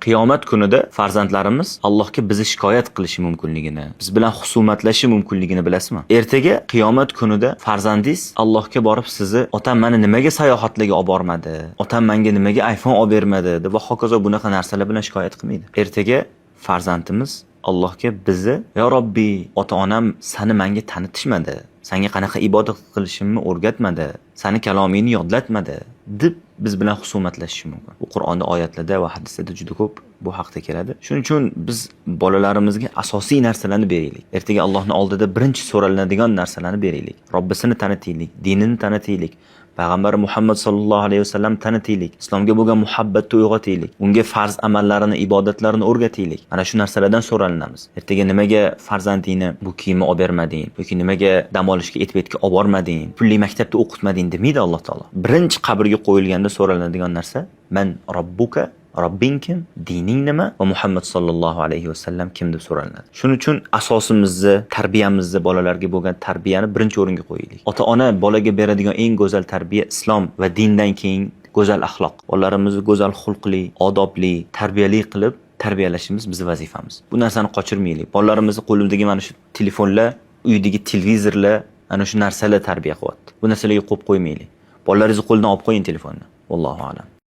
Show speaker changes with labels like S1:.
S1: qiyomat kunida farzandlarimiz Allohga bizni shikoyat qilishi mumkinligini, biz bilan husumatlashi mumkinligini bilasizmi? Ertaga qiyomat kunida farzandingiz Allohga borib sizni otam meni nimaga sayohatlarga olib bormadi, otam menga nimaga iPhone olib bermadi deb va hokazo bunaqa narsalar bilan shikoyat qilmaydi. Ertaga farzandimiz Allohga bizni yo Robbiy, ota-onam seni menga tanitishmadi, senga qanaqa ibodat qilishimni o'rgatmadi, seni kalomingni yodlatmadi deb biz bilan husumatlashishi mumkin. Bu Qur'onda oyatlarda va hadislarda juda ko'p bu haqda keladi. Shuning uchun biz bolalarimizga asosiy narsalarni beraylik. Ertaga Allohning oldida birinchi so'raladigan narsalarni beraylik. Robbisini tanitaylik, dinini tanitaylik. Payg'ambar Muhammad sallallohu alayhi vasallam tanitaylik. Islomga bo'lgan muhabbatni uyg'otaylik. Unga farz amallarini, ibodatlarini o'rgataylik. Mana shu narsalardan so'ralinamiz. Ertaga nimaga farzandingni bu kiyimni olib bermading yoki nimaga dam olishga etib-etga olib bormading, pulli maktabda o'qitmading demaydi Alloh taolo. Birinchi qabrga qo'yilganda so'ralinadigan narsa: "Man robbuka?" Robbing kim? Dining nima? Va Muhammad sallallohu alayhi vasallam kim deb so'ralinadi. Shuning uchun asosimizni, tarbiyamizni, bolalarga bo'lgan tarbiyani birinchi o'ringa qo'yaylik. Ota-ona bolaga beradigan eng go'zal tarbiya islom va dindan keyin go'zal axloq. Bolalarimizni go'zal xulqli, odobli, tarbiyali qilib tarbiyalashimiz bizning vazifamiz. Bu narsani qochirmaylik. Bolalarimizni qo'limizga mana shu telefonlar, uydagi televizorlar, ana shu narsalar tarbiya qilyapti. Bu narsalarga qo'yib qo'ymaylik. Bolalaringizni qo'lidan olib qo'ying telefonni. Vallohu a'lam.